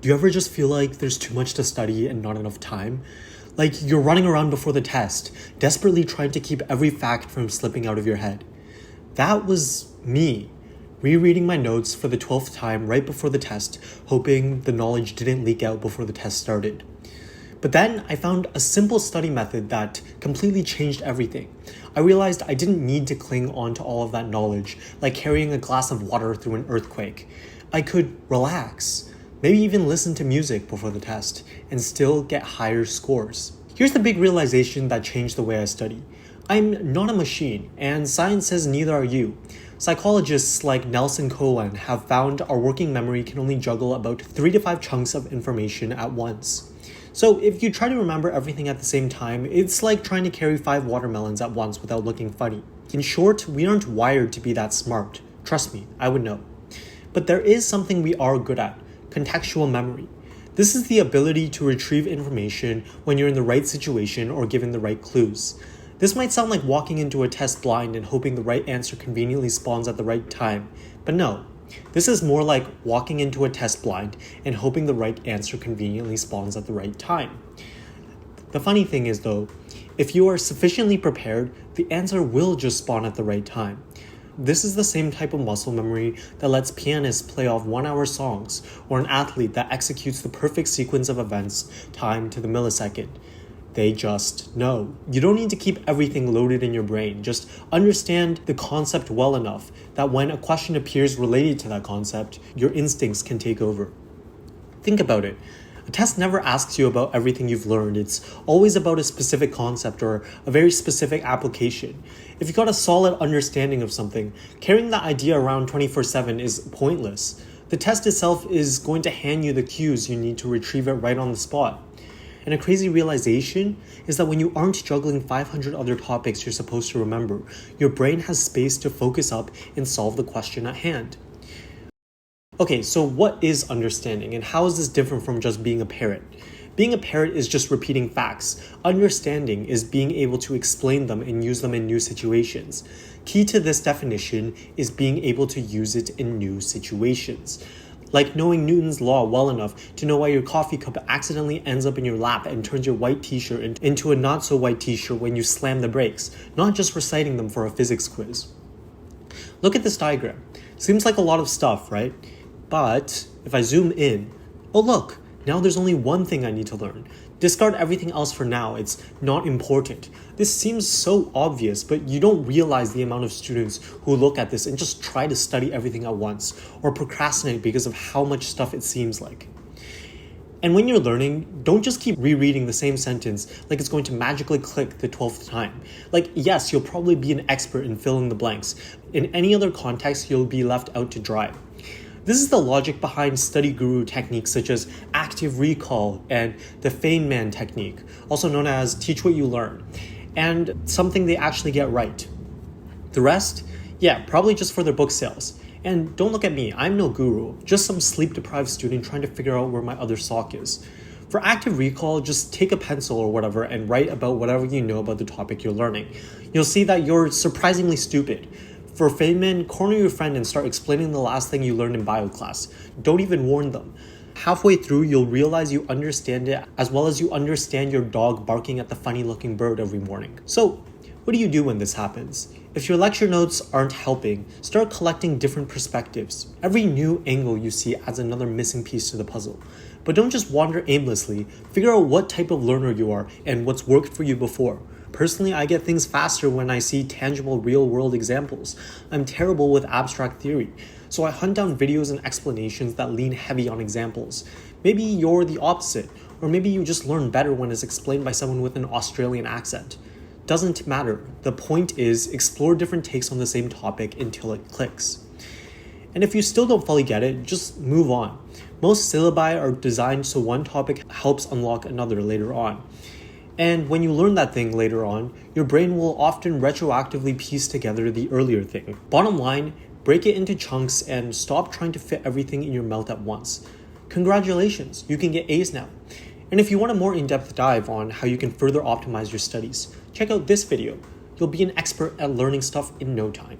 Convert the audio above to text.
Do you ever just feel like there's too much to study and not enough time? Like you're running around before the test, desperately trying to keep every fact from slipping out of your head. That was me, rereading my notes for the 12th time right before the test, hoping the knowledge didn't leak out before the test started. But then I found a simple study method that completely changed everything. I realized I didn't need to cling on to all of that knowledge, like carrying a glass of water through an earthquake. I could relax, maybe even listen to music before the test, and still get higher scores. Here's the big realization that changed the way I study. I'm not a machine, and science says neither are you. Psychologists like Nelson Cohen have found our working memory can only juggle about 3 to 5 chunks of information at once. So if you try to remember everything at the same time, it's like trying to carry 5 watermelons at once without looking funny. In short, we aren't wired to be that smart. Trust me, I would know. But there is something we are good at: contextual memory. This is the ability to retrieve information when you're in the right situation or given the right clues. This might sound like walking into a test blind and hoping the right answer conveniently spawns at the right time, but no. This is more like walking into a test blind and hoping the right answer conveniently spawns at the right time. The funny thing is though, if you are sufficiently prepared, the answer will just spawn at the right time. This is the same type of muscle memory that lets pianists play off 1-hour songs, or an athlete that executes the perfect sequence of events timed to the millisecond. They just know. You don't need to keep everything loaded in your brain. Just understand the concept well enough that when a question appears related to that concept, your instincts can take over. Think about it. A test never asks you about everything you've learned. It's always about a specific concept or a very specific application. If you've got a solid understanding of something, carrying that idea around 24/7 is pointless. The test itself is going to hand you the cues you need to retrieve it right on the spot. And a crazy realization is that when you aren't juggling 500 other topics you're supposed to remember, your brain has space to focus up and solve the question at hand. Okay, so what is understanding and how is this different from just being a parrot? Being a parrot is just repeating facts. Understanding is being able to explain them and use them in new situations. Key to this definition is being able to use it in new situations. Like knowing Newton's law well enough to know why your coffee cup accidentally ends up in your lap and turns your white t-shirt into a not so white t-shirt when you slam the brakes, not just reciting them for a physics quiz. Look at this diagram. Seems like a lot of stuff, right? But if I zoom in, oh look, now there's only one thing I need to learn. Discard everything else for now, it's not important. This seems so obvious, but you don't realize the amount of students who look at this and just try to study everything at once, or procrastinate because of how much stuff it seems like. And when you're learning, don't just keep rereading the same sentence like it's going to magically click the 12th time. Like, yes, you'll probably be an expert in filling the blanks. In any other context, you'll be left out to dry. This is the logic behind study guru techniques such as active recall and the Feynman technique, also known as teach what you learn, and something they actually get right. The rest? Yeah, probably just for their book sales. And don't look at me, I'm no guru, just some sleep-deprived student trying to figure out where my other sock is. For active recall, just take a pencil or whatever and write about whatever you know about the topic you're learning. You'll see that you're surprisingly stupid. For Feynman, corner your friend and start explaining the last thing you learned in bio class. Don't even warn them. Halfway through, you'll realize you understand it as well as you understand your dog barking at the funny-looking bird every morning. So, what do you do when this happens? If your lecture notes aren't helping, start collecting different perspectives. Every new angle you see adds another missing piece to the puzzle. But don't just wander aimlessly. Figure out what type of learner you are and what's worked for you before. Personally, I get things faster when I see tangible real-world examples. I'm terrible with abstract theory, so I hunt down videos and explanations that lean heavy on examples. Maybe you're the opposite, or maybe you just learn better when it's explained by someone with an Australian accent. Doesn't matter. The point is, explore different takes on the same topic until it clicks. And if you still don't fully get it, just move on. Most syllabi are designed so one topic helps unlock another later on. And when you learn that thing later on, your brain will often retroactively piece together the earlier thing. Bottom line, break it into chunks and stop trying to fit everything in your mouth at once. Congratulations, you can get A's now. And if you want a more in-depth dive on how you can further optimize your studies, check out this video. You'll be an expert at learning stuff in no time.